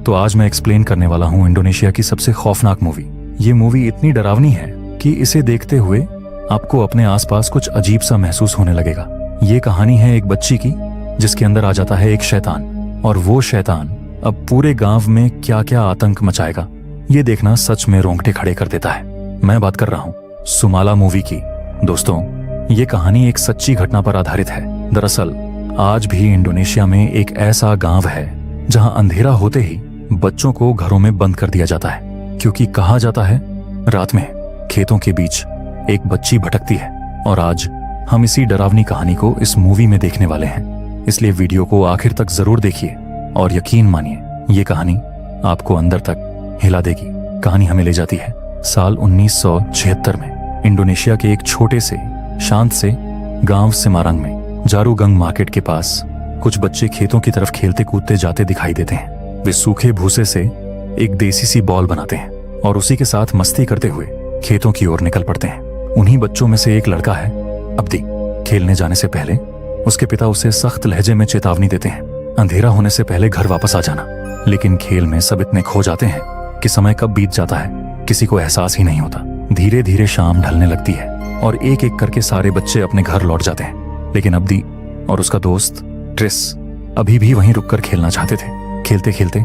तो आज मैं एक्सप्लेन करने वाला हूँ इंडोनेशिया की सबसे खौफनाक मूवी। ये मूवी इतनी डरावनी है कि इसे देखते हुए आपको अपने आसपास कुछ अजीब सा महसूस होने लगेगा। ये कहानी है एक बच्ची की जिसके अंदर आ जाता है एक शैतान, और वो शैतान अब पूरे गांव में क्या क्या आतंक मचाएगा ये देखना सच में रोंगटे खड़े कर देता है। मैं बात कर रहा हूँ सुमाला मूवी की। दोस्तों, ये कहानी एक सच्ची घटना पर आधारित है। दरअसल आज भी इंडोनेशिया में एक ऐसा गांव है जहां अंधेरा होते ही बच्चों को घरों में बंद कर दिया जाता है, क्योंकि कहा जाता है रात में खेतों के बीच एक बच्ची भटकती है। और आज हम इसी डरावनी कहानी को इस मूवी में देखने वाले हैं, इसलिए वीडियो को आखिर तक जरूर देखिए और यकीन मानिए ये कहानी आपको अंदर तक हिला देगी। कहानी हमें ले जाती है साल 1976 में इंडोनेशिया के एक छोटे से शांत से गांव सेमारंग में। जारूगंग मार्केट के पास कुछ बच्चे खेतों की तरफ खेलते कूदते जाते दिखाई देते हैं। वे सूखे भूसे से एक देसी सी बॉल बनाते हैं और उसी के साथ मस्ती करते हुए खेतों की ओर निकल पड़ते हैं। उन्हीं बच्चों में से एक लड़का है अब्दी। खेलने जाने से पहले उसके पिता उसे सख्त लहजे में चेतावनी देते हैं, अंधेरा होने से पहले घर वापस आ जाना। लेकिन खेल में सब इतने खो जाते हैं कि समय कब बीत जाता है किसी को एहसास ही नहीं होता। धीरे धीरे शाम ढलने लगती है और एक एक करके सारे बच्चे अपने घर लौट जाते हैं, लेकिन अब्दी और उसका दोस्त ट्रिस अभी भी वहीं रुककर खेलना चाहते थे। खेलते खेलते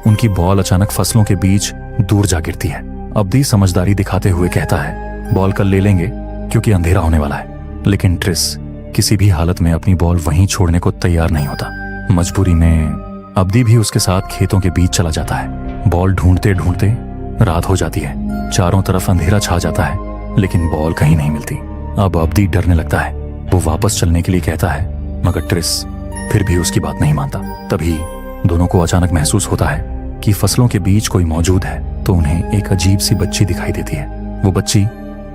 उनकी बॉल अचानक फसलों के बीच दूर जा गिरती है। अब्दी समझदारी दिखाते हुए कहता है बॉल कल ले लेंगे क्योंकि अंधेरा होने वाला है, लेकिन ट्रिस किसी भी हालत में अपनी बॉल वहीं छोड़ने को तैयार नहीं होता। मजबूरी में अब्दी भी उसके साथ खेतों के बीच चला जाता है। बॉल ढूंढते ढूंढते रात हो जाती है, चारों तरफ अंधेरा छा जाता है, लेकिन बॉल कहीं नहीं मिलती। अब अब्दी डरने लगता है। वो वापस चलने के लिए कहता है, मगर ट्रिस फिर भी उसकी बात नहीं मानता। तभी दोनों को अचानक महसूस होता है कि फसलों के बीच कोई मौजूद है, तो उन्हें एक अजीब सी बच्ची दिखाई देती है। वो बच्ची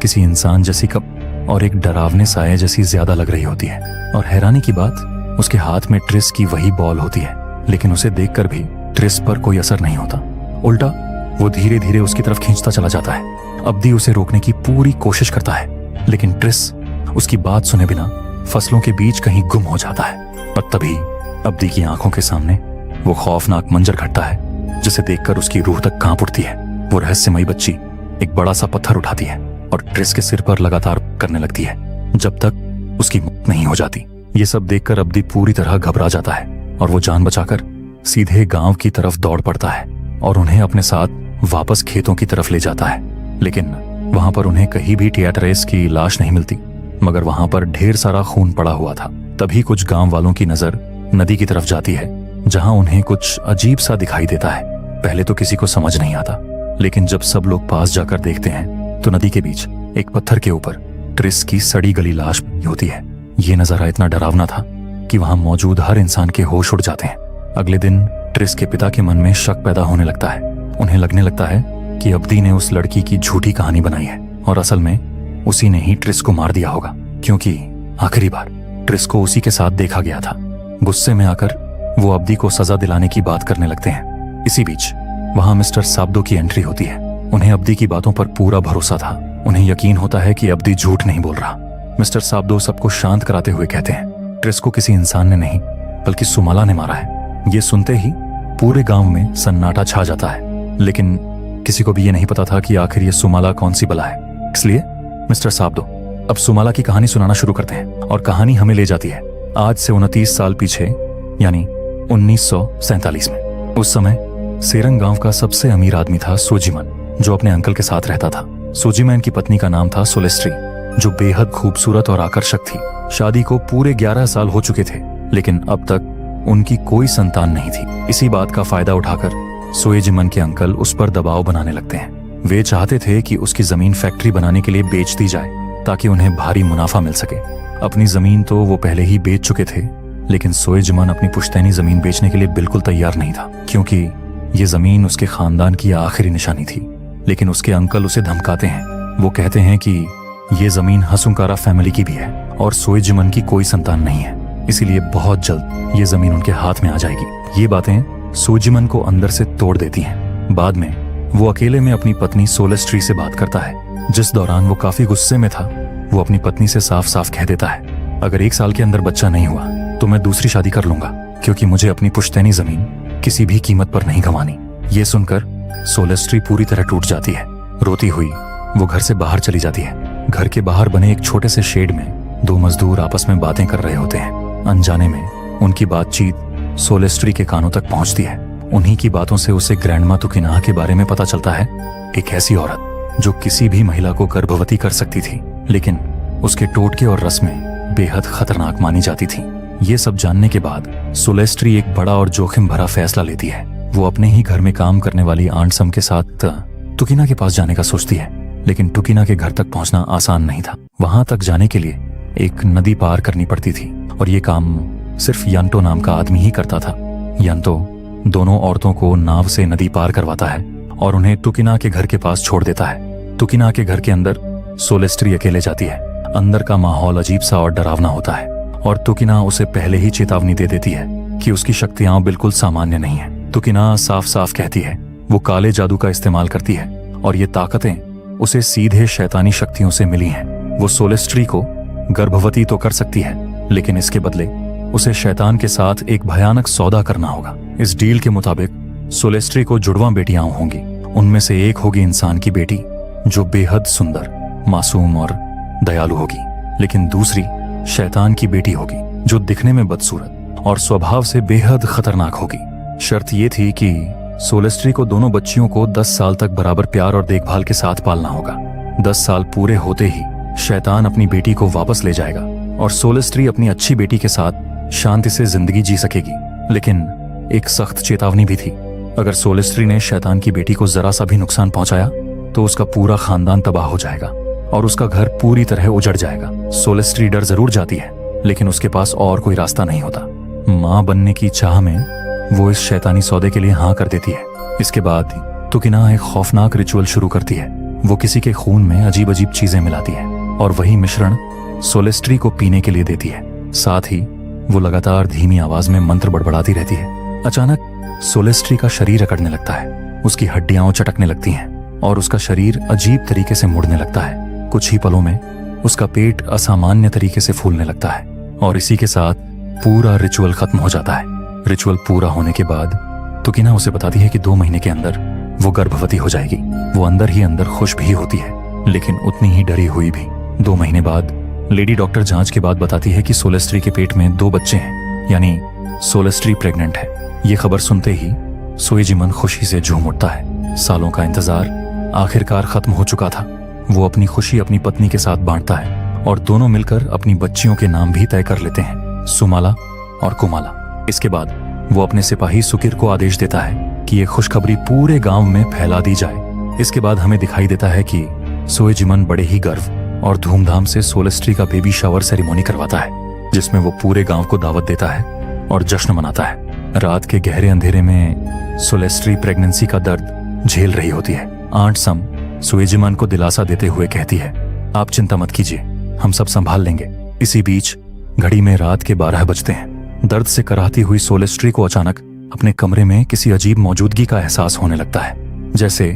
किसी इंसान जैसी कम और एक डरावने साये जैसी ज्यादा लग रही होती है। और हैरानी की बात, उसके हाथ में ट्रिस की वही बॉल होती है, लेकिन उसे देखकर भी ट्रिस पर कोई असर नहीं होता। उल्टा वो धीरे धीरे उसकी तरफ खींचता चला जाता है। अब्दी उसे रोकने की पूरी कोशिश करता है, लेकिन ट्रिस उसकी बात सुने बिना फसलों के बीच कहीं गुम हो जाता है। और तभी अब्दी की आंखों के सामने वो खौफनाक मंजर घटता है जिसे देखकर उसकी रूह तक कांप उठती है। वो रहस्यमयी बच्ची एक बड़ा सा पत्थर उठाती है और ट्रिस के सिर पर लगातार करने लगती है जब तक उसकी मौत नहीं हो जाती। ये सब देखकर अब्दी पूरी तरह घबरा जाता है और वो जान बचाकर सीधे गांव की तरफ दौड़ पड़ता है और उन्हें अपने साथ वापस खेतों की तरफ ले जाता है। लेकिन वहां पर उन्हें कहीं भी टियाटरेस की लाश नहीं मिलती, मगर वहां पर ढेर सारा खून पड़ा हुआ था। तभी कुछ गांव वालों की नजर नदी की तरफ जाती है, जहां उन्हें कुछ अजीब सा दिखाई देता है। पहले तो किसी को समझ नहीं आता, लेकिन जब सब लोग पास जाकर देखते हैं तो नदी के बीच एक पत्थर के ऊपर ट्रिस की सड़ी गली लाश होती है। ये नजारा इतना डरावना था कि वहां मौजूद हर इंसान के होश उड़ जाते हैं। अगले दिन ट्रिस के पिता के मन में शक पैदा होने लगता है। उन्हें लगने लगता है कि अब्दी ने उस लड़की की झूठी कहानी बनाई है और असल में उसी ने ही ट्रिस को मार दिया होगा, क्योंकि आखिरी बार ट्रिस को उसी के साथ देखा गया था। गुस्से में आकर वो अब्दी को सजा दिलाने की बात करने लगते हैं। इसी बीच वहां मिस्टर साब्दो की एंट्री होती है। उन्हें अब्दी की बातों पर पूरा भरोसा था। उन्हें यकीन होता है कि अब्दी झूठ नहीं बोल रहा। मिस्टर साब्दो सबको शांत कराते हुए कहते हैं ट्रिस को किसी इंसान ने नहीं बल्कि सुमाला ने मारा है। ये सुनते ही पूरे गांव में सन्नाटा छा जाता है, लेकिन किसी को भी ये नहीं पता था कि आखिर ये सुमाला कौन सी बला है। इसलिए मिस्टर साब्दो अब सुमाला की कहानी सुनाना शुरू करते हैं और कहानी हमें ले जाती है आज से 29 साल पीछे, यानी 1947 में। उस समय सेरंग गांव का सबसे अमीर आदमी था सोजिमन, जो अपने अंकल के साथ रहता था। सोजिमन की पत्नी का नाम था सोलेस्ट्री, जो बेहद खूबसूरत और आकर्षक थी। शादी को पूरे 11 साल हो चुके थे, लेकिन अब तक उनकी कोई संतान नहीं थी। इसी बात का फायदा उठाकर सोजिमन के अंकल उस पर दबाव बनाने लगते हैं। वे चाहते थे कि उसकी जमीन फैक्ट्री बनाने के लिए बेच दी जाए ताकि उन्हें भारी मुनाफा मिल सके। अपनी जमीन तो वो पहले ही बेच चुके थे, लेकिन सोजिमन अपनी पुश्तैनी जमीन बेचने के लिए बिल्कुल तैयार नहीं था, क्योंकि ये जमीन उसके खानदान की आखिरी निशानी थी। लेकिन उसके अंकल उसे धमकाते हैं। वो कहते हैं कि ये जमीन हसुंकारा फैमिली की भी है और सोजिमन की कोई संतान नहीं है, इसीलिए बहुत जल्द ये जमीन उनके हाथ में आ जाएगी। ये बातें सोजिमन को अंदर से तोड़ देती हैं। बाद में वो अकेले में अपनी पत्नी सोलेस्ट्री से बात करता है। जिस दौरान वो काफी गुस्से में था, वो अपनी पत्नी से साफ साफ कह देता है, अगर 1 साल के अंदर बच्चा नहीं हुआ तो मैं दूसरी शादी कर लूंगा, क्योंकि मुझे अपनी पुश्तैनी जमीन किसी भी कीमत पर नहीं गंवानी। ये सुनकर सोलेस्ट्री पूरी तरह टूट जाती है। रोती हुई वो घर से बाहर चली जाती है। घर के बाहर बने एक छोटे से शेड में दो मजदूर आपस में बातें कर रहे होते हैं। अनजाने में उनकी बातचीत सोलेस्ट्री के कानों तक पहुंचती है। उन्हीं की बातों से उसे ग्रैंडमा तुकिनाह के बारे में पता चलता है, एक ऐसी औरत जो किसी भी महिला को गर्भवती कर सकती थी, लेकिन उसके टोटके और रस्में बेहद खतरनाक मानी जाती थी। ये सब जानने के बाद सोलेस्ट्री एक बड़ा और जोखिम भरा फैसला लेती है। वो अपने ही घर में काम करने वाली आंट सम के साथ तुकिना के पास जाने का सोचती है, लेकिन तुकिना के घर तक पहुंचना आसान नहीं था। वहां तक जाने के लिए एक नदी पार करनी पड़ती थी और ये काम सिर्फ यंटो नाम का आदमी ही करता था। यंटो दोनों औरतों को नाव से नदी पार करवाता है और उन्हें तुकिना के घर के पास छोड़ देता है। तुकिना के घर के अंदर सोलेस्ट्री अकेले जाती है। अंदर का माहौल अजीब सा और डरावना होता है और तुकिना उसे पहले ही चेतावनी दे देती है कि उसकी शक्तियां बिल्कुल सामान्य नहीं है। तुकिना साफ साफ कहती है वो काले जादू का इस्तेमाल करती है और ये ताकतें उसे सीधे शैतानी शक्तियों से मिली हैं। वो सोलेस्ट्री को गर्भवती तो कर सकती है, लेकिन इसके बदले उसे शैतान के साथ एक भयानक सौदा करना होगा। इस डील के मुताबिक सोलेस्ट्री को जुड़वां बेटियां होंगी। उनमें से एक होगी इंसान की बेटी जो बेहद सुंदर, मासूम और दयालु होगी, लेकिन दूसरी शैतान की बेटी होगी जो दिखने में बदसूरत और स्वभाव से बेहद खतरनाक होगी। शर्त ये थी कि सोलेस्ट्री को दोनों बच्चियों को 10 साल तक बराबर प्यार और देखभाल के साथ पालना होगा। 10 साल पूरे होते ही शैतान अपनी बेटी को वापस ले जाएगा और सोलेस्ट्री अपनी अच्छी बेटी के साथ शांति से जिंदगी जी सकेगी। लेकिन एक सख्त चेतावनी भी थी, अगर सोलेस्ट्री ने शैतान की बेटी को जरा सा भी नुकसान पहुंचाया तो उसका पूरा खानदान तबाह हो जाएगा और उसका घर पूरी तरह उजड़ जाएगा। सोलेस्ट्री डर जरूर जाती है, लेकिन उसके पास और कोई रास्ता नहीं होता। मां बनने की चाह में वो इस शैतानी सौदे के लिए हाँ कर देती है। इसके बाद तुकिना एक खौफनाक रिचुअल शुरू करती है। वो किसी के खून में अजीब अजीब चीजें मिलाती है और वही मिश्रण सोलेस्ट्री को पीने के लिए देती है। साथ ही वो लगातार धीमी आवाज में मंत्र बड़बड़ाती रहती है। अचानक सोलेस्ट्री का शरीर अकड़ने लगता है, उसकी हड्डियां चटकने लगती हैं और उसका शरीर अजीब तरीके से मुड़ने लगता है। कुछ ही पलों में उसका पेट असामान्य तरीके से फूलने लगता है और इसी के साथ पूरा रिचुअल खत्म हो जाता है। रिचुअल पूरा होने के बाद तुकिना उसे बताती है कि 2 महीने के अंदर वो गर्भवती हो जाएगी। वो अंदर ही अंदर खुश भी होती है, लेकिन उतनी ही डरी हुई भी। 2 महीने बाद लेडी डॉक्टर जांच के बाद बताती है कि सोलेस्ट्री के पेट में 2 बच्चे हैं, यानी सोलेस्ट्री प्रेग्नेंट है। ये खबर सुनते ही सोएजिमन खुशी से झूम उठता है। सालों का इंतजार आखिरकार खत्म हो चुका था। वो अपनी खुशी अपनी पत्नी के साथ बांटता है और दोनों मिलकर अपनी बच्चियों के नाम भी तय कर लेते हैं, सुमाला और कुमाला। इसके बाद वो अपने सिपाही सुकिर को आदेश देता है कि ये खुशखबरी पूरे गांव में फैला दी जाए। इसके बाद हमें दिखाई देता है कि सोएजिमन बड़े ही गर्व और धूमधाम से सोलेस्ट्री का बेबी शावर सेरेमनी करवाता है, जिसमें वो पूरे गांव को दावत देता है और जश्न मनाता है। रात के गहरे अंधेरे में सोलेस्ट्री प्रेगनेंसी का दर्द झेल रही होती है। आंट सम सोएजिमन को दिलासा देते हुए कहती है, आप चिंता मत कीजिए, हम सब संभाल लेंगे। इसी बीच घड़ी में रात के 12 बजते हैं। दर्द से कराहती हुई सोलेस्ट्री को अचानक अपने कमरे में किसी अजीब मौजूदगी का एहसास होने लगता है, जैसे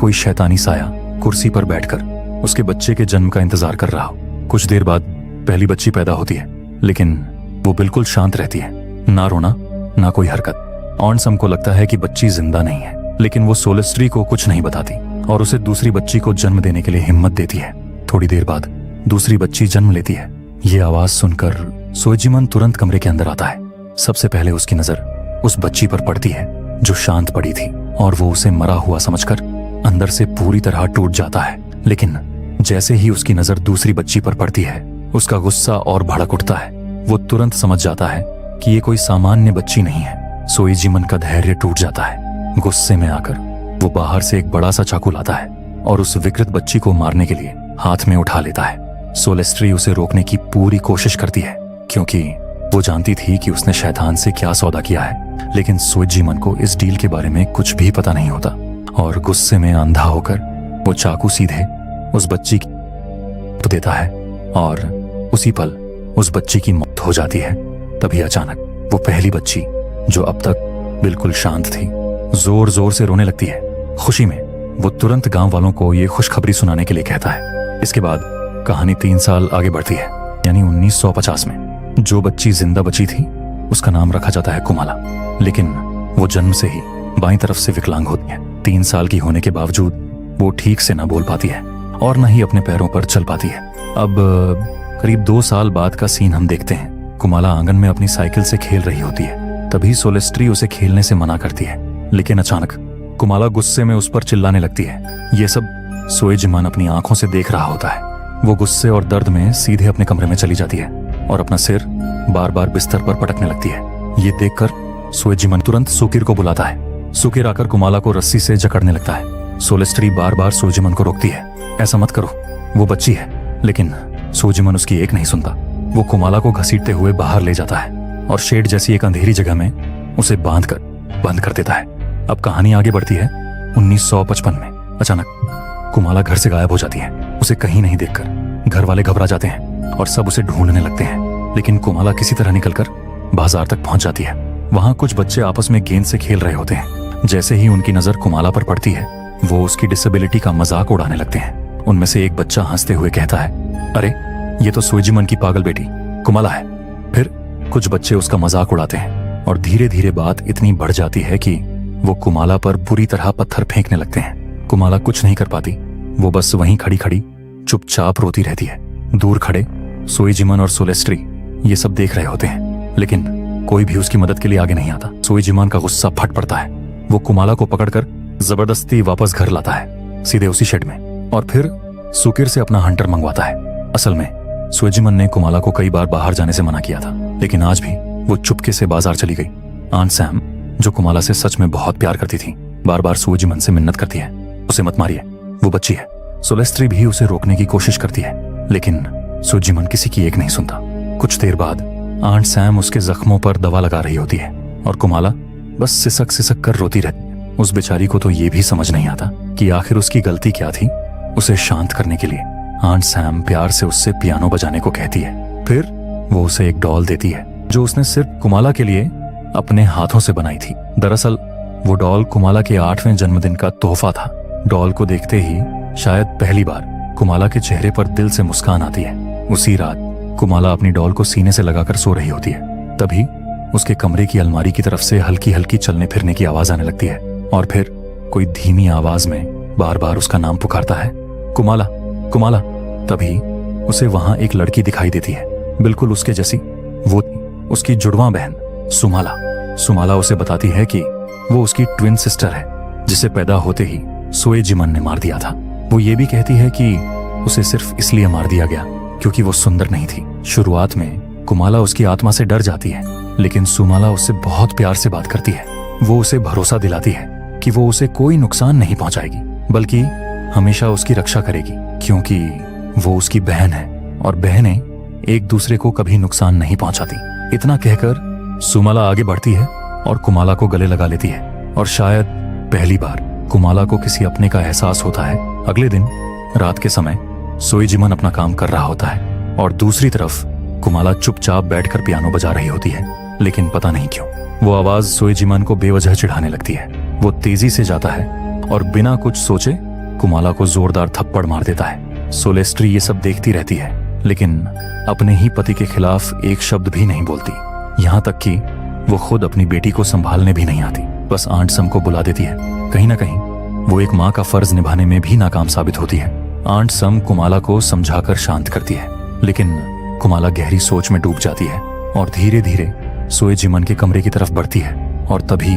कोई शैतानी साया कुर्सी पर बैठकर उसके बच्चे के जन्म का इंतजार कर रहा हो। कुछ देर बाद पहली बच्ची पैदा होती है, लेकिन वो बिल्कुल शांत रहती है, ना रोना ना कोई हरकत। ऑनसम को लगता है कि बच्ची जिंदा नहीं है, लेकिन वो सोलेस्ट्री को कुछ नहीं बताती और उसे दूसरी बच्ची को जन्म देने के लिए हिम्मत देती है। थोड़ी देर बाद दूसरी बच्ची जन्म लेती है। ये आवाज सुनकर सोएजिमन तुरंत कमरे के अंदर आता है। सबसे पहले उसकी नजर उस बच्ची पर पड़ती है जो शांत पड़ी थी और वो उसे मरा हुआ समझकर अंदर से पूरी तरह टूट जाता है। लेकिन जैसे ही उसकी नजर दूसरी बच्ची पर पड़ती है, उसका गुस्सा और भड़क उठता है। वो तुरंत समझ जाता है कि ये कोई सामान्य बच्ची नहीं है। सोएजिमन का धैर्य टूट जाता है। गुस्से में आकर वो बाहर से एक बड़ा सा चाकू लाता है और उस विकृत बच्ची को मारने के लिए हाथ में उठा लेता है। सोलेस्ट्री उसे रोकने की पूरी कोशिश करती है, क्योंकि वो जानती थी कि उसने शैतान से क्या सौदा किया है। लेकिन सोएजिमन को इस डील के बारे में कुछ भी पता नहीं होता और गुस्से में अंधा होकर वो चाकू सीधे उस बच्ची को देता है और उसी पल उस बच्ची की मौत हो जाती है। तभी अचानक वो पहली बच्ची, जो अब तक बिल्कुल शांत थी, जोर जोर से रोने लगती है। खुशी में वो तुरंत गांव वालों को ये खुशखबरी सुनाने के लिए कहता है। इसके बाद कहानी 3 साल आगे बढ़ती है, यानी 1950 में। जो बच्ची जिंदा बची थी उसका नाम रखा जाता है कुमाला, लेकिन वो जन्म से ही बाईं तरफ से विकलांग होती है। 3 साल की होने के बावजूद वो ठीक से ना बोल पाती है और न ही अपने पैरों पर चल पाती है। अब करीब 2 साल बाद का सीन हम देखते हैं। कुमाला आंगन में अपनी साइकिल से खेल रही होती है। तभी सोलेस्ट्री उसे खेलने से मना करती है, लेकिन अचानक कुमाला गुस्से में उस पर चिल्लाने लगती है। ये सब सोएजिमान अपनी आंखों से देख रहा होता है। वो गुस्से और दर्द में सीधे अपने कमरे में चली जाती है और अपना सिर बार बार बिस्तर पर पटकने लगती है। ये देखकर सोएजिमान तुरंत सुकिर को बुलाता है। सुकिर आकर कुमाला को रस्सी से जकड़ने लगता है। सोलेस्ट्री बार बार सोएजिमान को रोकती है, ऐसा मत करो, वो बच्ची है। लेकिन सोएजिमान उसकी एक नहीं सुनता। वो कुमाला को घसीटते हुए बाहर ले जाता है और शेड जैसी एक अंधेरी जगह में उसे बंद कर देता है। अब कहानी आगे बढ़ती है 1955 में। अचानक कुमाला घर से गायब हो जाती है। उसे कहीं नहीं देखकर घर वाले घबरा जाते हैं और सब उसे ढूंढने लगते हैं। लेकिन कुमाला किसी तरह निकलकर बाजार तक पहुंच जाती है। वहां कुछ बच्चे आपस में गेंद से खेल रहे होते हैं। जैसे ही उनकी नजर कुमाला पर पड़ती है, वो उसकी डिसेबिलिटी का मजाक उड़ाने लगते हैं। उनमें से एक बच्चा हंसते हुए कहता है, अरे ये तो सोएजिमान की पागल बेटी कुमाला है। फिर कुछ बच्चे उसका मजाक उड़ाते हैं और धीरे धीरे बात इतनी बढ़ जाती है कि वो कुमाला पर बुरी तरह पत्थर फेंकने लगते हैं। कुमाला कुछ नहीं कर पाती। वो बस वहीं खड़ी खड़ी चुपचाप रोती रहती है। दूर खड़े सोएजिमान और सोलेस्ट्री ये सब देख रहे होते हैं, लेकिन कोई भी उसकी मदद के लिए आगे नहीं आता। सोएजिमान का गुस्सा फट पड़ता है। वो कुमाला को पकड़कर जबरदस्ती वापस घर लाता है, सीधे उसी शेड में, और फिर सुकिर से अपना हंटर मंगवाता है। असल में सोएजिमान ने कुमाला को कई बार बाहर जाने से मना किया था, लेकिन आज भी वो चुपके से बाजार चली गई। आंट सैम, जो कुमाला से सच में बहुत प्यार करती थी, बार बार सोएजिमान से मिन्नत करती है, उसे मत मारिए, वो बच्ची है। सोलेस्ट्री भी उसे रोकने की कोशिश करती है, लेकिन सोएजिमान किसी की एक नहीं सुनता। कुछ देर बाद आंट सैम उसके जख्मों पर दवा लगा रही होती है और कुमाला बस सिसक सिसक कर रोती रहती है। उस बेचारी को तो ये भी समझ नहीं आता कि आखिर उसकी गलती क्या थी। उसे शांत करने के लिए आंट सैम प्यार से उससे पियानो बजाने को कहती है। फिर वो उसे एक डॉल देती है जो उसने सिर्फ कुमाला के लिए अपने हाथों से बनाई थी। दरअसल वो डॉल कुमाला के 8वें जन्मदिन का तोहफा था। डॉल को देखते ही शायद पहली बार कुमाला के चेहरे पर दिल से मुस्कान आती है। उसी रात कुमाला अपनी डॉल को सीने से लगाकर सो रही होती है। तभी उसके कमरे की अलमारी की तरफ से हल्की हल्की चलने फिरने की आवाज आने लगती है और फिर कोई धीमी आवाज में बार बार उसका नाम पुकारता है, कुमाला, कुमाला। तभी उसे वहां एक लड़की दिखाई देती है, बिल्कुल उसके जैसी। वो उसकी जुड़वां बहन सुमाला। सुमाला उसे बताती है कि वो उसकी ट्विन सिस्टर है, जिसे पैदा होते ही सोएजिमान ने मार दिया था। वो ये भी कहती है कि उसे सिर्फ इसलिए मार दिया गया क्योंकि वो सुंदर नहीं थी। शुरुआत में कुमाला उसकी आत्मा से डर जाती है, लेकिन सुमाला उससे बहुत प्यार से बात करती है। वो उसे भरोसा दिलाती है कि वो उसे कोई नुकसान नहीं पहुंचाएगी, बल्कि हमेशा उसकी रक्षा करेगी, क्योंकि वो उसकी बहन है और बहनें एक दूसरे को कभी नुकसान नहीं पहुंचाती। इतना कहकर सुमाला आगे बढ़ती है और कुमाला को गले लगा लेती है और शायद पहली बार कुमाला को किसी अपने का एहसास होता है। अगले दिन रात के समय सोएजिमान अपना काम कर रहा होता है और दूसरी तरफ कुमाला चुपचाप बैठकर पियानो बजा रही होती है, लेकिन पता नहीं क्यों वो आवाज सोएजिमान को बेवजह चिढ़ाने लगती है। वो तेजी से जाता है और बिना कुछ सोचे कुमाला को जोरदार थप्पड़ मार देता है। सोलेस्ट्री ये सब देखती रहती है, लेकिन अपने ही पति के खिलाफ एक शब्द भी नहीं बोलती। यहाँ तक कि वो खुद अपनी बेटी को संभालने भी नहीं आती, बस आंट सम को बुला देती है। कहीं ना कहीं वो एक माँ का फर्ज निभाने में भी नाकाम साबित होती है। आंट सम कुमाला को समझाकर शांत करती है, लेकिन कुमाला गहरी सोच में डूब जाती है और धीरे धीरे सोएजिमान के कमरे की तरफ बढ़ती है। और तभी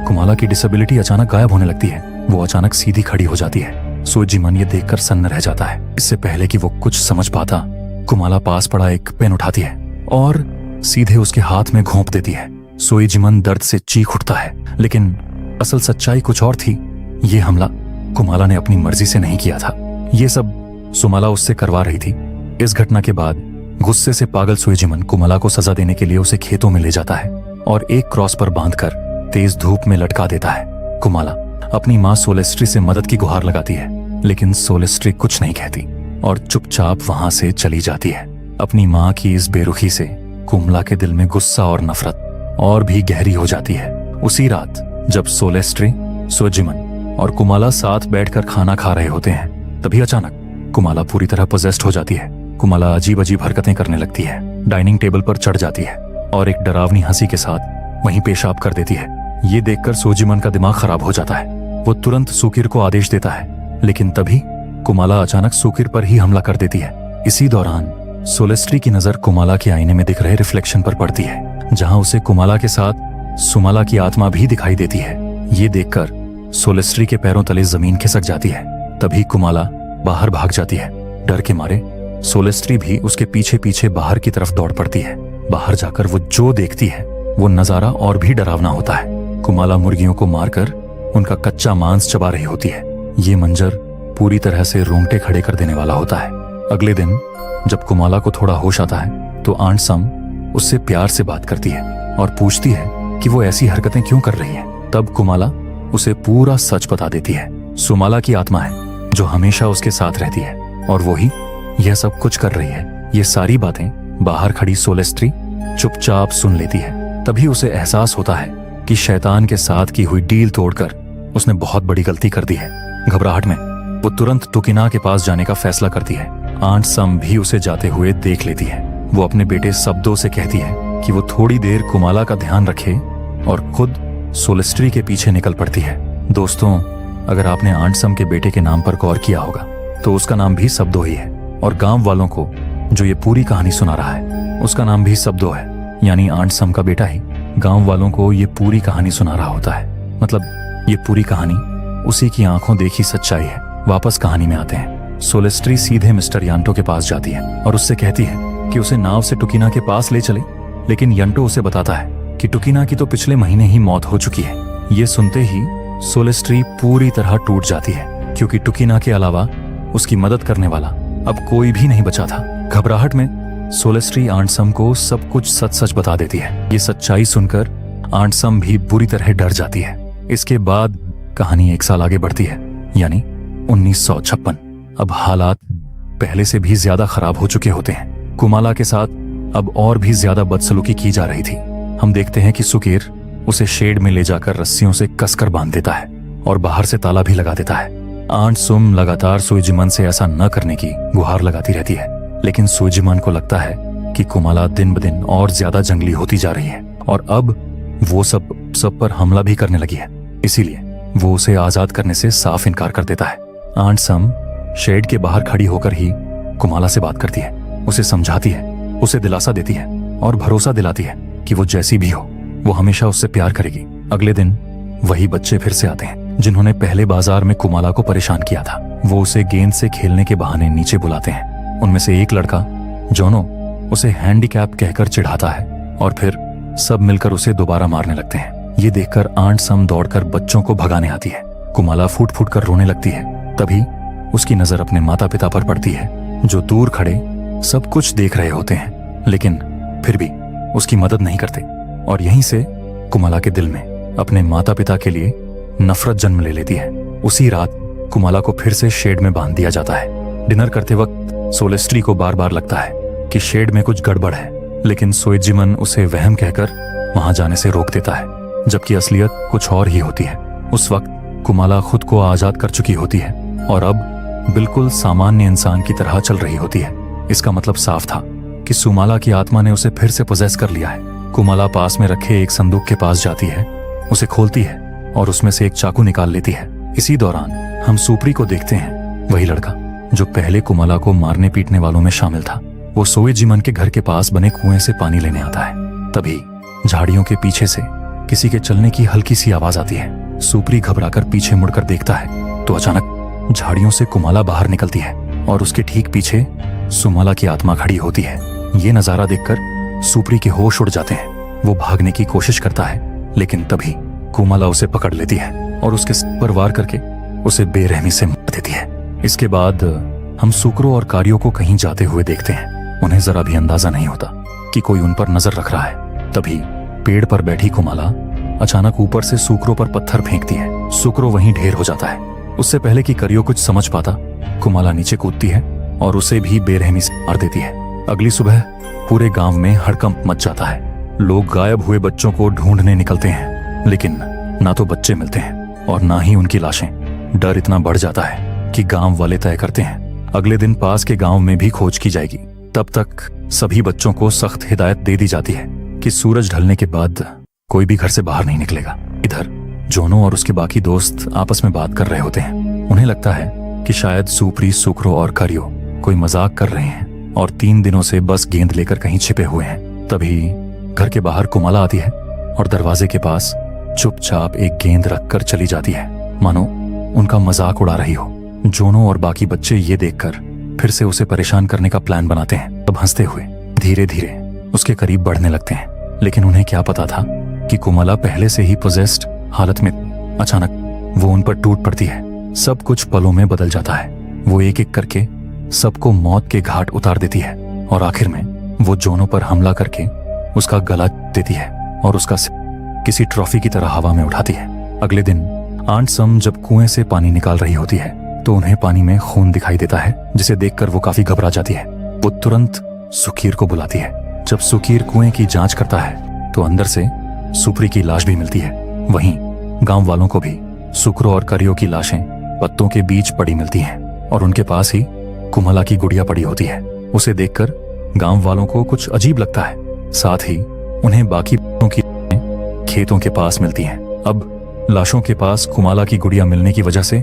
कुमाला की डिसेबिलिटी अचानक गायब होने लगती है। वो अचानक सीधी खड़ी हो जाती है। सोएजिमान ये देखकर सन्न रह जाता है। इससे पहले कि वो कुछ समझ पाता, कुमाला पास पड़ा एक पेन उठाती है और सीधे उसके हाथ में घोंप देती है। सोएजिमान दर्द से चीख उठता है, लेकिन असल सच्चाई कुछ और थी। ये हमला कुमाला ने अपनी मर्जी से नहीं किया था। ये सब सुमाला उससे करवा रही थी। इस घटना के बाद गुस्से से पागल सोएजिमान कुमाला को सजा देने के लिए उसे खेतों में ले जाता है और एक क्रॉस पर बांधकर तेज धूप में लटका देता है। कुमाला अपनी माँ सोलेस्ट्री से मदद की गुहार लगाती है, लेकिन सोलेस्ट्री कुछ नहीं कहती और चुपचाप वहां से चली जाती है। अपनी माँ की इस बेरुखी से कुमाला के दिल में गुस्सा और नफरत और भी गहरी हो जाती है। उसी रात जब सोलेस्ट्री, सोएजिमान और कुमाला साथ बैठकर खाना खा रहे होते हैं, तभी अचानक कुमाला पूरी तरह पोजेस्ड हो जाती है। कुमाला अजीब अजीब हरकतें करने लगती है, डाइनिंग टेबल पर चढ़ जाती है और एक डरावनी हंसी के साथ वहीं पेशाब कर देती है। ये देखकर सोजिमन का दिमाग खराब हो जाता है। वो तुरंत सुकिर को आदेश देता है, लेकिन तभी कुमाला अचानक सुकिर पर ही हमला कर देती है। इसी दौरान सोलेस्ट्री की नजर कुमाला के आईने में दिख रहे रिफ्लेक्शन पर पड़ती है, जहां उसे कुमाला के साथ सुमाला की आत्मा भी दिखाई देती है। ये देखकर सोलेस्ट्री के पैरों तले जमीन खिसक जाती है। तभी कुमाला बाहर भाग जाती है। डर के मारे सोलेस्ट्री भी उसके पीछे पीछे बाहर की तरफ दौड़ पड़ती है। बाहर जाकर वो जो देखती है वो नजारा और भी डरावना होता है। कुमाला मुर्गियों को मारकर उनका कच्चा मांस चबा रही होती है। ये मंजर पूरी तरह से रोंगटे खड़े कर देने वाला होता है। अगले दिन जब कुमाला को थोड़ा होश आता है तो आंट सम उससे प्यार से बात करती है और पूछती है कि वो ऐसी हरकतें क्यों कर रही है। तब कुमाला उसे पूरा सच बता देती है। सुमाला की आत्मा है जो हमेशा उसके साथ रहती है और वो ही यह सब कुछ कर रही है। ये सारी बातें बाहर खड़ी सोलेस्ट्री चुपचाप सुन लेती है। तभी उसे एहसास होता है कि शैतान के साथ की हुई डील तोड़कर उसने बहुत बड़ी गलती कर दी है। घबराहट में वो तुरंत टुकिना के पास जाने का फैसला करती है। आंट सम भी उसे जाते हुए देख लेती है। वो अपने बेटे शब्दों से कहती है कि वो थोड़ी देर कुमाला का ध्यान रखे और खुद सोलेस्ट्री के पीछे निकल पड़ती है। दोस्तों, अगर आपने आंट सम के बेटे के नाम पर गौर किया होगा तो उसका नाम भी शब्दो ही है, और गांव वालों को जो ये पूरी कहानी सुना रहा है उसका नाम भी शब्दो है। यानी आंट सम का बेटा ही गांव वालों को ये पूरी कहानी सुना रहा होता है। मतलब ये पूरी कहानी उसी की आंखों देखी सच्चाई है। वापस कहानी में आते हैं। सोलेस्ट्री सीधे मिस्टर यांटो के पास जाती है और उससे कहती है कि उसे नाव से टुकिना के पास ले चले, लेकिन यंटो उसे बताता है कि टुकिना की तो पिछले महीने ही मौत हो चुकी है। ये सुनते ही सोलेस्ट्री पूरी तरह टूट जाती है, क्योंकि टुकिना के अलावा उसकी मदद करने वाला अब कोई भी नहीं बचा था। घबराहट में सोलेस्ट्री आंट सम को सब कुछ सच सच बता देती है। ये सच्चाई सुनकर आंट सम भी बुरी तरह डर जाती है। इसके बाद कहानी 1 साल आगे बढ़ती है, यानी 1956। अब हालात पहले से भी ज्यादा खराब हो चुके होते हैं। कुमाला के साथ अब और भी ज्यादा बदसलूकी की जा रही थी। हम देखते हैं कि सुकीर उसे शेड में ले जाकर रस्सियों से कसकर बांध देता है और बाहर से ताला भी लगा देता है। आंट सुम लगातार सोइजिमन से ऐसा न करने की गुहार लगाती रहती है, लेकिन सोइजिमन को लगता है कि कुमाला दिन ब दिन और ज्यादा जंगली होती जा रही है और अब वो सब पर हमला भी करने लगी है। इसीलिए वो उसे आजाद करने से साफ इनकार कर देता है। आंट सम शेड के बाहर खड़ी होकर ही कुमाला से बात करती है, उसे समझाती है, उसे दिलासा देती है और भरोसा दिलाती है कि वो जैसी भी हो वो हमेशा उससे प्यार करेगी। अगले दिन वही बच्चे फिर से आते हैं जिन्होंने पहले बाजार में कुमाला को परेशान किया था। वो उसे गेंद से खेलने के बहाने नीचे बुलाते हैं। उनमें से एक लड़का जोनो उसे हैंडीकैप कहकर चिढ़ाता है और फिर सब मिलकर उसे दोबारा मारने लगते हैं। ये देखकर आंट सम दौड़कर बच्चों को भगाने आती है। कुमाला फूट फूट कर रोने लगती है। तभी उसकी नजर अपने माता पिता पर पड़ती है, जो दूर खड़े सब कुछ देख रहे होते हैं, लेकिन फिर भी उसकी मदद नहीं करते। और यहीं से कुमाला के दिल में अपने माता पिता के लिए नफरत जन्म ले लेती है। उसी रात कुमाला को फिर से शेड में बांध दिया जाता है। डिनर करते वक्त सोलेस्ट्री को बार बार लगता है कि शेड में कुछ गड़बड़ है, लेकिन सोइजिमन उसे वहम कहकर वहां जाने से रोक देता है, जबकि असलियत कुछ और ही होती है। उस वक्त कुमाला खुद को आजाद कर चुकी होती है और अब बिल्कुल सामान्य इंसान की तरह चल रही होती है। इसका मतलब साफ था कि सुमाला की आत्मा ने उसे फिर से पोजेस कर लिया है। कुमाला पास में रखे एक संदूक के पास जाती है, उसे खोलती है और उसमें से एक चाकू निकाल लेती है। इसी दौरान हम सुप्री को देखते हैं, वही लड़का जो पहले कुमाला को मारने पीटने वालों में शामिल था। वो सोइजिमन के घर के पास बने कुएं से पानी लेने आता है। तभी झाड़ियों के पीछे से किसी के चलने की हल्की सी आवाज आती है। सुप्री घबराकर पीछे मुड़कर देखता है तो अचानक झाड़ियों से कुमाला बाहर निकलती है और उसके ठीक पीछे सुमाला की आत्मा खड़ी होती है। ये नजारा देखकर सुप्री के होश उड़ जाते हैं। वो भागने की कोशिश करता है, लेकिन तभी कुमाला उसे पकड़ लेती है और उसके सर पर वार करके उसे बेरहमी से मार देती है। इसके बाद हम सुकरो और कारियो को कहीं जाते हुए देखते हैं। उन्हें जरा भी अंदाजा नहीं होता कि कोई उन पर नजर रख रहा है। तभी पेड़ पर बैठी कुमाला अचानक ऊपर से सुकरो पर पत्थर फेंकती है। सुकरो वहीं ढेर हो जाता है। उससे पहले कि कारियो कुछ समझ पाता, कुमाला नीचे कूदती है और उसे भी बेरहमी से मार देती है। अगली सुबह पूरे गांव में हड़कंप मच जाता है। लोग गायब हुए बच्चों को ढूंढने निकलते हैं, लेकिन ना तो बच्चे मिलते हैं और ना ही उनकी लाशें। डर इतना बढ़ जाता है कि गांव वाले तय करते हैं अगले दिन पास के गांव में भी खोज की जाएगी। तब तक सभी बच्चों को सख्त हिदायत दे दी जाती है कि सूरज ढलने के बाद कोई भी घर से बाहर नहीं निकलेगा। इधर जोनो और उसके बाकी दोस्त आपस में बात कर रहे होते हैं। उन्हें लगता है कि शायद सुप्री, सुक्रो और करियो कोई मजाक कर रहे हैं और 3 दिनों से बस गेंद लेकर कहीं छिपे हुए हैं। तभी घर के बाहर कुमाला आती है और दरवाजे के पास चुपचाप एक गेंद रखकर चली जाती है, मानो उनका मजाक उड़ा रही हो। जोनो और बाकी बच्चे ये देखकर फिर से उसे परेशान करने का प्लान बनाते हैं। तब हंसते हुए धीरे धीरे उसके करीब बढ़ने लगते हैं, लेकिन उन्हें क्या पता था कि कुमाला पहले से ही पोजेस्ड हालत में। अचानक वो उन पर टूट पड़ती है। सब कुछ पलों में बदल जाता है। वो एक एक करके सबको मौत के घाट उतार देती है और आखिर में वो जोनो पर हमला करके उसका गला देती है और उसका सिर किसी ट्रॉफी की तरह हवा में उठाती है। अगले दिन आंट सम जब कुएं से पानी निकाल रही होती है तो उन्हें पानी में खून दिखाई देता है, जिसे देखकर वो काफी घबरा जाती है। वो तुरंत सुकीर को बुलाती है। जब सुकीर कुएं की जांच करता है तो अंदर से सुप्री की लाश भी मिलती है। वहीं गांव वालों को भी सुक्रो और करियो की लाशें पत्तों के बीच पड़ी मिलती हैं और उनके पास ही कुमाला की गुड़िया पड़ी होती है। उसे देखकर गांव वालों को कुछ अजीब लगता है। साथ ही उन्हें बाकी की खेतों के पास मिलती हैं। अब लाशों के पास कुमाला की गुड़िया मिलने की वजह से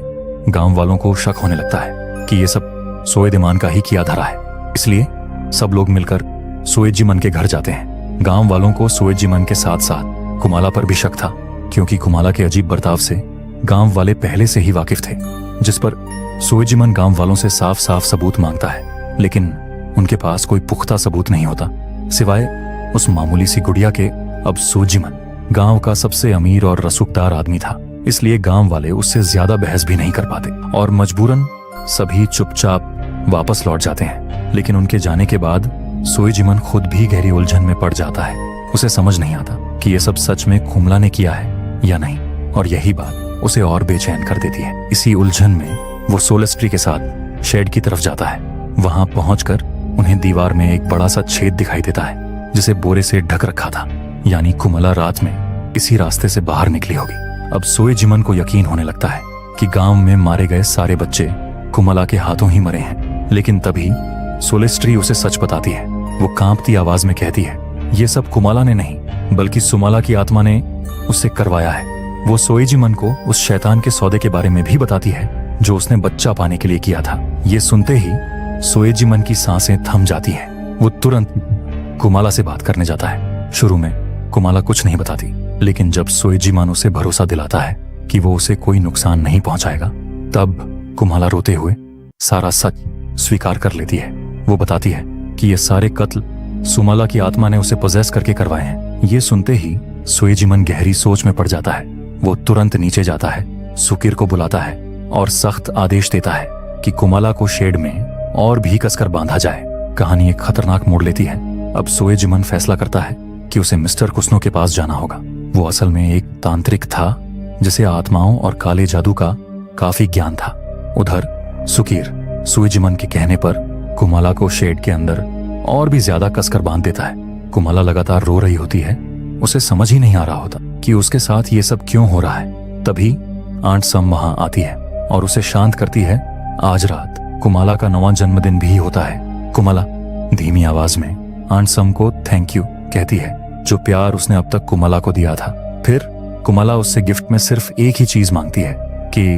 गांव वालों को शक होने लगता है कि ये सब सोएदिमान का ही किया धरा है। इसलिए सब लोग मिलकर सोएजिमन के घर जाते हैं। गांव वालों को सोएजिमन के साथ साथ कुमाला पर भी शक था, क्योंकि कुमाला के अजीब बर्ताव से गांव वाले पहले से ही वाकिफ थे, जिस पर सोएजिमन गांव वालों से साफ साफ सबूत मांगता है। लेकिन उनके पास कोई पुख्ता सबूत नहीं होता सिवाय उस मामूली सी गुड़िया के। अब सोएजिमन गांव का सबसे अमीर और रसूखदार आदमी था, इसलिए गांव वाले उससे ज्यादा बहस भी नहीं कर पाते और मजबूरन सभी चुपचाप वापस लौट जाते हैं। लेकिन उनके जाने के बाद सोएजिमन खुद भी गहरी उलझन में पड़ जाता है। उसे समझ नहीं आता कि ये सब सच में कुमला ने किया है या नहीं, और यही बात उसे और बेचैन कर देती है। इसी उलझन में वो सोलेस्ट्री के साथ शेड की तरफ जाता है। वहां पहुंचकर उन्हें दीवार में एक बड़ा सा छेद दिखाई देता है, जिसे बोरे से ढक रखा था, यानी कुमला रात में इसी रास्ते से बाहर निकली होगी। अब सोएजिमन को यकीन होने लगता है कि गांव में मारे गए सारे बच्चे कुमला के हाथों ही मरे हैं। लेकिन तभी सोलेस्ट्री उसे सच बताती है। वो कांपती आवाज में कहती है, ये सब कुमाला ने नहीं बल्कि सुमाला की आत्मा ने उससे करवाया है। वो सोएजिमन को उस शैतान के सौदे के बारे में भी बताती है जो उसने बच्चा पाने के लिए किया था। ये सुनते ही सोएजिमन की सांसें थम जाती हैं। वो तुरंत कुमाला से बात करने जाता है। शुरू में कुमाला कुछ नहीं बताती, लेकिन जब सोएजिमन उसे भरोसा दिलाता है कि वो उसे कोई नुकसान नहीं पहुंचाएगा, तब कुमाला रोते हुए सारा सच स्वीकार कर लेती है। वो बताती है कि ये सारे कत्ल सुमाला की आत्मा ने उसे पोजेस करके करवाए हैं। ये सुनते ही सोएजिमन गहरी सोच में पड़ जाता है। वो तुरंत नीचे जाता है, सुकीर को बुलाता है और सख्त आदेश देता है कि कुमाला को शेड में और भी कसकर बांधा जाए। कहानी एक खतरनाक मोड़ लेती है। अब सोएजिमन फैसला करता है कि उसे मिस्टर कुस्नो के पास जाना होगा। वो असल में एक तांत्रिक था जिसे आत्माओं और काले जादू का काफी ज्ञान था। उधर सुकीर सोएजिमन के कहने पर कुमाला को शेड के अंदर और भी ज्यादा कसकर बांध देता है। कुमाला लगातार रो रही होती है। उसे समझ ही नहीं आ रहा होता कि उसके साथ ये सब क्यों हो रहा है। तभी आंट सम वहां आती है और उसे शांत करती है। आज रात कुमाला का 9वां जन्मदिन भी होता है। कुमाला धीमी आवाज में आंट सम को थैंक यू कहती है, जो प्यार उसने अब तक कुमाला को दिया था। फिर कुमाला उससे गिफ्ट में सिर्फ एक ही चीज मांगती है कि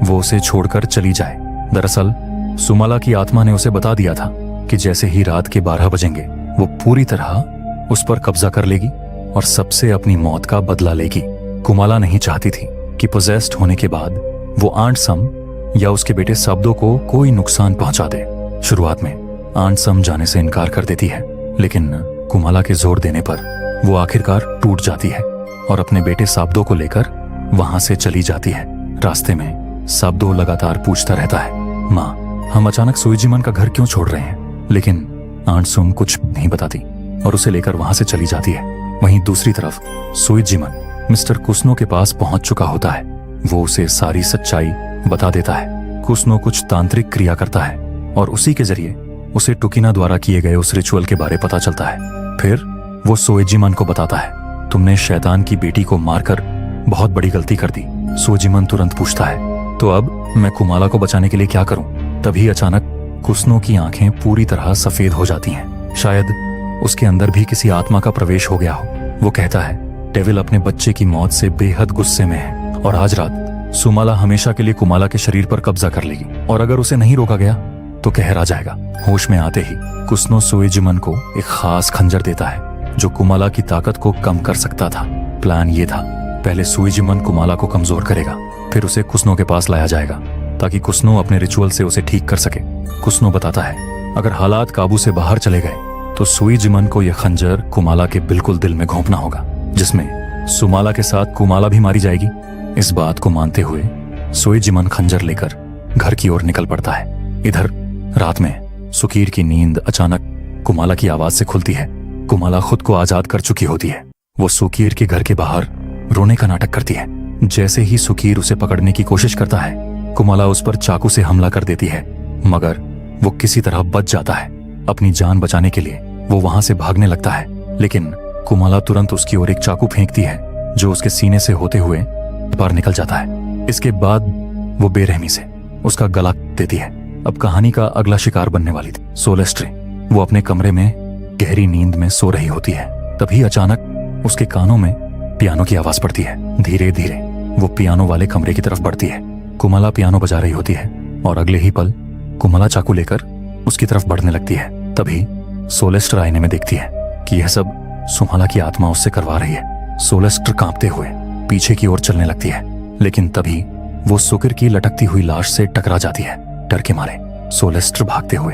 वो उसे छोड़कर चली जाए। दरअसल सुमाला की आत्मा ने उसे बता दिया था कि जैसे ही रात के 12 बजेंगे वो पूरी तरह उस पर कब्जा कर लेगी और सबसे अपनी मौत का बदला लेगी। कुमाला नहीं चाहती थी कि पोजेस्ड होने के बाद वो आंट सम या उसके बेटे सब्दो को कोई नुकसान पहुंचा दे। शुरुआत में आंट सम जाने से इनकार कर देती है, लेकिन कुमाला के जोर देने पर वो आखिरकार टूट जाती है और अपने बेटे साब्दो को लेकर वहां से चली जाती है। रास्ते में साब्दो लगातार पूछता रहता है, माँ हम अचानक सोएजिमन का घर क्यों छोड़ रहे हैं? लेकिन आंट सम कुछ नहीं बताती और उसे लेकर वहां से चली जाती है। वहीं दूसरी तरफ सोएजिमन मिस्टर कुस्नो के पास पहुंच चुका होता है। वो उसे सारी सच्चाई बता देता है। कुस्नो कुछ तांत्रिक क्रिया करता है और उसी के जरिए उसे टुकिना द्वारा किए गए उस रिचुअल के बारे पता चलता है। फिर वो सोएजिमन को बताता है, तुमने शैतान की बेटी को मारकर बहुत बड़ी गलती कर दी। सोएजिमन तुरंत पूछता है, तो अब मैं कुमाला को बचाने के लिए क्या करूं? तभी अचानक कुस्नो की आंखें पूरी तरह सफेद हो जाती हैं। शायद उसके अंदर भी किसी आत्मा का प्रवेश हो गया हो। वो कहता है, डेविल अपने बच्चे की मौत से बेहद गुस्से में है और आज रात सुमाला हमेशा के लिए कुमाला के शरीर पर कब्जा कर लेगी और अगर उसे नहीं रोका गया तो कहर आ जाएगा। होश में आते ही कुस्नो सोएजिमन को एक खास खंजर देता है जो कुमाला की ताकत को कम कर सकता था। प्लान ये था, पहले सोएजिमन कुमाला को कमजोर करेगा, फिर उसे कुस्नो के पास लाया जाएगा ताकि कुस्नो अपने रिचुअल से उसे ठीक कर सके। कुस्नो बताता है अगर हालात काबू से बाहर चले गए तो सोएजिमन को यह खंजर कुमाला के बिल्कुल दिल में घोंपना होगा, जिसमें सुमाला के साथ कुमाला भी मारी जाएगी। इस बात को मानते हुए सोएजिमन खंजर लेकर घर की ओर निकल पड़ता है। इधर रात में सुकीर की नींद अचानक कुमाला की आवाज से खुलती है। कुमाला खुद को आजाद कर चुकी होती है। वो सुकीर के घर के बाहर रोने का नाटक करती है। जैसे ही सुकीर उसे पकड़ने की कोशिश करता है, कुमाला उस पर चाकू से हमला कर देती है, मगर वो किसी तरह बच जाता है। अपनी जान बचाने के लिए वो वहां से भागने लगता है, लेकिन कुमाला तुरंत उसकी ओर एक चाकू फेंकती है जो उसके सीने से होते हुए पार निकल जाता है। इसके बाद वो बेरहमी से उसका गला देती है। अब कहानी का अगला शिकार बनने वाली थी सोलेस्ट्रे। वो अपने कमरे में गहरी नींद में सो रही होती है। तभी अचानक उसके कानों में पियानो की आवाज पड़ती है। धीरे धीरे वो पियानो वाले कमरे की तरफ बढ़ती है। कुमाला पियानो बजा रही होती है और अगले ही पल कुमाला चाकू लेकर उसकी तरफ बढ़ने लगती है। तभी सोलेस्टर आईने में देखती है कि यह सब सुमाला की आत्मा उससे करवा रही है। सोलेस्टर कांपते हुए पीछे की ओर चलने लगती है, लेकिन तभी वो सुकिर की लटकती हुई लाश से टकरा जाती है। डर के मारे सोलेस्टर भागते हुए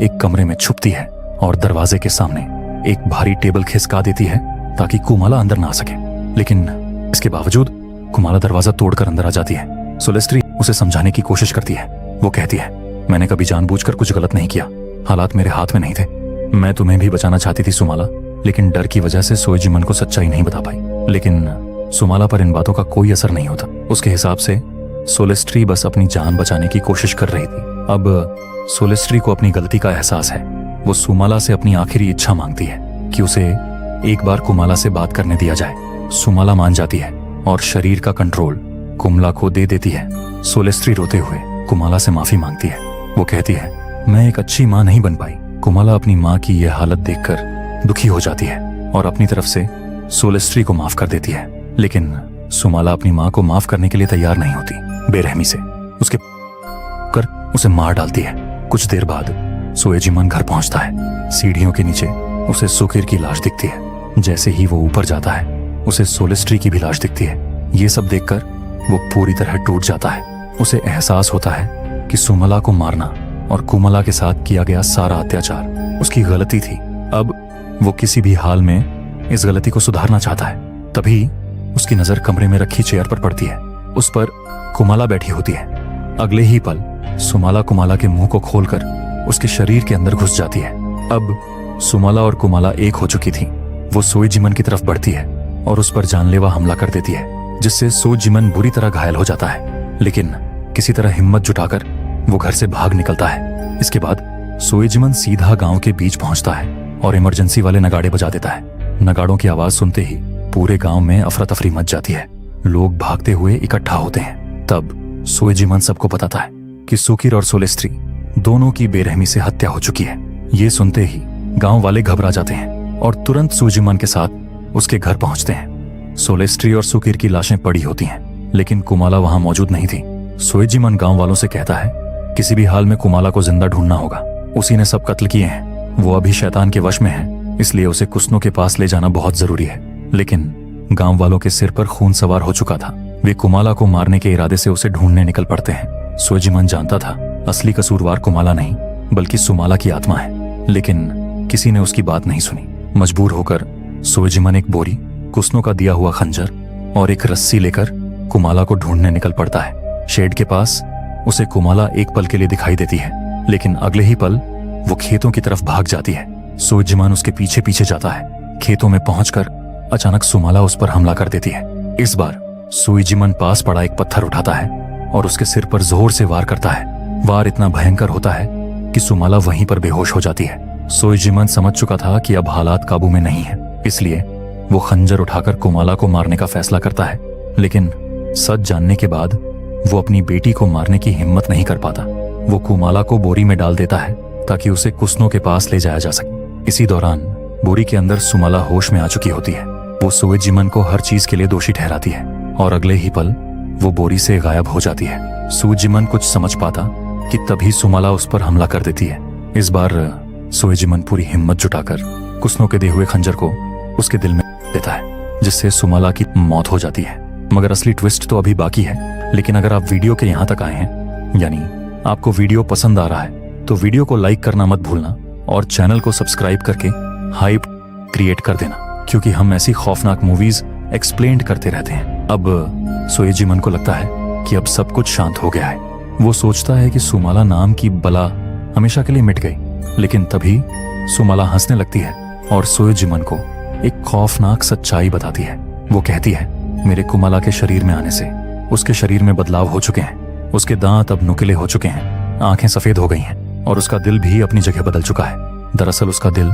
एक कमरे में छुपती है और दरवाजे के सामने एक भारी टेबल खिसका देती है ताकि कुमाला अंदर ना आ सके। लेकिन इसके बावजूद कुमाला दरवाजा तोड़कर अंदर आ जाती है। सोलेस्ट्री उसे समझाने की कोशिश करती है। वो कहती है मैंने कभी जानबूझकर कुछ गलत नहीं किया, हालात मेरे हाथ में नहीं थे। मैं तुम्हें भी बचाना चाहती थी सुमाला, लेकिन डर की वजह से सोएजिमन को सच्चाई नहीं बता पाई। लेकिन सुमाला पर इन बातों का कोई असर नहीं होता। उसके हिसाब से सोलेस्ट्री बस अपनी जान बचाने की कोशिश कर रही थी। अब सोलेस्ट्री को अपनी गलती का एहसास है। वो सुमाला से अपनी आखिरी इच्छा मांगती है कि उसे एक बार कुमाला से बात करने दिया जाए। सुमाला मान जाती है और शरीर का कंट्रोल कुमला को दे देती है। सोलेस्ट्री रोते हुए कुमाला से माफी मांगती है। वो कहती है मैं एक अच्छी माँ नहीं बन पाई। कुमाला अपनी माँ की यह हालत देखकर दुखी हो जाती है और अपनी तरफ से सोलेस्ट्री को माफ कर देती है, लेकिन सुमाला अपनी माँ को माफ करने के लिए तैयार नहीं होती। बेरहमी से उसके कर उसे मार डालती है। कुछ देर बाद सोएजिमन घर पहुंचता है। सीढ़ियों के नीचे उसे सुकिर की लाश दिखती है। जैसे ही वो ऊपर जाता है उसे सोलेस्ट्री की भी लाश दिखती है। ये सब देखकर वो पूरी तरह टूट जाता है। उसे एहसास होता है कि सुमला को मारना और कुमला के साथ किया गया सारा अत्याचार उसकी गलती थी। अब वो किसी भी हाल में इस गलती को सुधारना चाहता है। तभी उसकी नजर कमरे में रखी चेयर पर पड़ती है। उस पर कुमाला बैठी होती है। अगले ही पल सुमाला कुमाला के मुंह को खोलकर उसके शरीर के अंदर घुस जाती है। अब सुमाला और कुमाला एक हो चुकी थी। वो सोएजिमन की तरफ बढ़ती है और उस पर जानलेवा हमला कर देती है, जिससे सोएजिमन बुरी तरह घायल हो जाता है। लेकिन किसी तरह हिम्मत जुटाकर वो घर से भाग निकलता है। इसके बाद सोएजिमन सीधा गांव के बीच पहुंचता है और इमरजेंसी वाले नगाड़े बजा देता है। नगाड़ों की आवाज सुनते ही पूरे गांव में अफरा तफरी मच जाती है। लोग भागते हुए इकट्ठा होते हैं। तब सोएजिमन सबको बताता है कि सुकिर और सोलेस्ट्री दोनों की बेरहमी से हत्या हो चुकी है। ये सुनते ही गांव वाले घबरा जाते हैं और तुरंत सोएजिमन के साथ उसके घर पहुंचते हैं। सोलेस्ट्री और सुकिर की लाशें पड़ी होती हैं, लेकिन कुमाला वहां मौजूद नहीं थी। सोएजिमन गांव वालों से कहता है किसी भी हाल में कुमाला को जिंदा ढूंढना होगा। उसी ने सब कत्ल किए हैं। वो अभी शैतान के वश में है, इसलिए उसे कुस्नो के पास ले जाना बहुत जरूरी है। लेकिन गांव वालों के सिर पर खून सवार हो चुका था। वे कुमाला को मारने के इरादे से उसे ढूंढने निकल पड़ते हैं। सोएजिमन जानता था असली कसूरवार कुमाला नहीं बल्कि सुमाला की आत्मा है, लेकिन किसी ने उसकी बात नहीं सुनी। मजबूर होकर सोएजिमन एक बोरी, कुस्नो का दिया हुआ खंजर और एक रस्सी लेकर कुमाला को ढूंढने निकल पड़ता है। शेड के पास उसे कुमाला एक पल के लिए दिखाई देती है, लेकिन अगले ही पल वो खेतों की तरफ भाग जाती है। सोएजिमन उसके पीछे पीछे जाता है। खेतों में पहुंचकर अचानक सुमाला उस पर हमला कर देती है। इस बार सोएजिमन पास पड़ा एक पत्थर उठाता है और उसके सिर पर जोर से वार करता है। वार इतना भयंकर होता है कि सुमाला वहीं पर बेहोश हो जाती है। सोएजिमन समझ चुका था कि अब हालात काबू में नहीं है, इसलिए वो खंजर उठाकर कुमाला को मारने का फैसला करता है। लेकिन सच जानने के बाद वो अपनी बेटी को मारने की हिम्मत नहीं कर पाता। वो कुमाला को बोरी में डाल देता है ताकि उसे कुस्नो के पास ले जाया जा सके। इसी दौरान बोरी के अंदर सुमाला होश में आ चुकी होती है। वो सोएजिमन को हर चीज के लिए दोषी ठहराती है और अगले ही पल वो बोरी से गायब हो जाती है। सुजिमन कुछ समझ पाता कि तभी सुमाला उस पर हमला कर देती है। इस बार सुजिमन पूरी हिम्मत जुटाकर कुसनो के दिए हुए खंजर को उसके दिल में देता है, जिससे सुमाला की मौत हो जाती है। मगर असली ट्विस्ट तो अभी बाकी है। लेकिन अगर आप वीडियो के यहाँ तक आए हैं, यानी आपको वीडियो पसंद आ रहा है, तो वीडियो को लाइक करना मत भूलना और चैनल को सब्सक्राइब करके हाइप क्रिएट कर देना, क्योंकि हम ऐसी खौफनाक मूवीज एक्सप्लेन करते रहते हैं। अब सुएजिमन को लगता है कि अब सब कुछ शांत हो गया है। वो सोचता है कि सुमाला नाम की बला हमेशा के लिए मिट गई। लेकिन तभी सुमाला हंसने लगती है और सुएजिमन को एक खौफनाक सच्चाई बताती है। वो कहती है, मेरे कुमाला के शरीर में आने से उसके शरीर में बदलाव हो चुके हैं। उसके दांत अब नुकीले हो चुके हैं, आंखें सफेद हो गई हैं और उसका दिल भी अपनी जगह बदल चुका है। दरअसल उसका दिल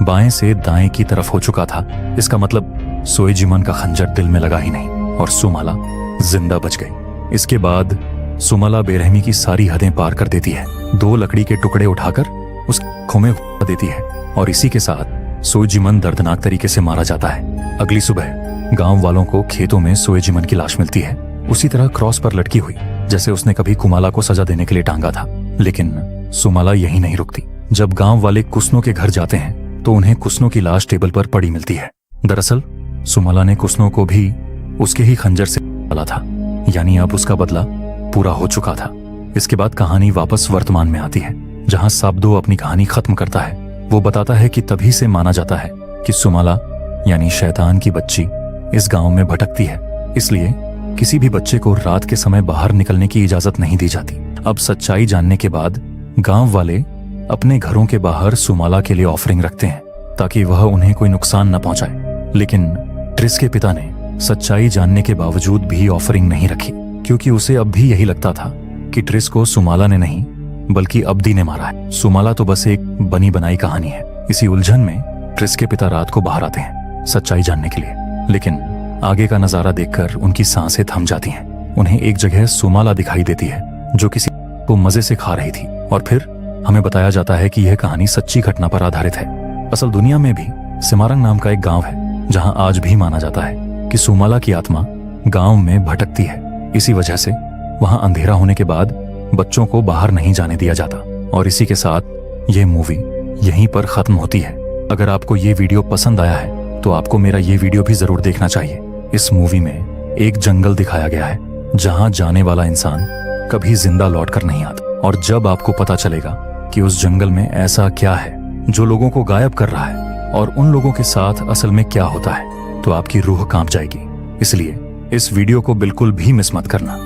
बाएं से दाएं की तरफ हो चुका था। इसका मतलब सुएजिमन का खंजर दिल में लगा ही नहीं और सुमाला जिंदा बच गई। इसके बाद सुमाला बेरहमी की सारी हदें पार कर देती है। 2 लकड़ी के टुकड़े उठाकर उस आंखों में देती है और इसी के साथ सुएजिमन दर्दनाक तरीके से मारा जाता है। अगली सुबह गांव वालों को खेतों में सुएजिमन की लाश मिलती है, उसी तरह क्रॉस पर लटकी हुई जैसे उसने कभी कुमाला को सजा देने के लिए टांगा था। लेकिन सुमाला यही नहीं रुकती। जब गांव वाले कुसनो के घर जाते हैं तो उन्हें कुसनो की लाश टेबल पर पड़ी मिलती है। दरअसल सुमाला ने कुसनो को भी उसके ही खंजर से डाला था, यानी अब उसका बदला पूरा हो चुका था। इसके बाद कहानी वापस वर्तमान में आती है, जहां साब्दो अपनी कहानी खत्म करता है। वो बताता है कि तभी से माना जाता है कि सुमाला यानी शैतान की बच्ची इस गांव में भटकती है, इसलिए किसी भी बच्चे को रात के समय बाहर निकलने की इजाजत नहीं दी जाती। अब सच्चाई जानने के बाद गांव वाले अपने घरों के बाहर सुमाला के लिए ऑफरिंग रखते हैं ताकि वह उन्हें कोई नुकसान न पहुंचाए। लेकिन ट्रिस के पिता ने सच्चाई जानने के बावजूद भी ऑफरिंग नहीं रखी, क्योंकि उसे अब भी यही लगता था कि ट्रिस को सुमाला ने नहीं बल्कि अब्दी ने मारा है। सुमाला तो बस एक बनी बनाई कहानी है। इसी उलझन में ट्रिस के पिता रात को बाहर आते हैं सच्चाई जानने के लिए, लेकिन आगे का नजारा देखकर उनकी सांसें थम जाती हैं। उन्हें एक जगह सुमाला दिखाई देती है जो किसी को मजे से खा रही थी और फिर हमें बताया जाता है कि यह कहानी सच्ची घटना पर आधारित है। असल दुनिया में भी सिमारंग नाम का एक गांव है जहां आज भी माना जाता है कि सुमाला की आत्मा गांव में भटकती है। इसी वजह से वहां अंधेरा होने के बाद बच्चों को बाहर नहीं जाने दिया जाता। और इसी के साथ ये मूवी यहीं पर खत्म होती है। अगर आपको ये वीडियो पसंद आया है तो आपको मेरा ये वीडियो भी जरूर देखना चाहिए। इस मूवी में एक जंगल दिखाया गया है जहां जाने वाला इंसान कभी जिंदा लौट कर नहीं आता, और जब आपको पता चलेगा कि उस जंगल में ऐसा क्या है जो लोगों को गायब कर रहा है और उन लोगों के साथ असल में क्या होता है, तो आपकी रूह कांप जाएगी। इसलिए इस वीडियो को बिल्कुल भी मिस मत करना।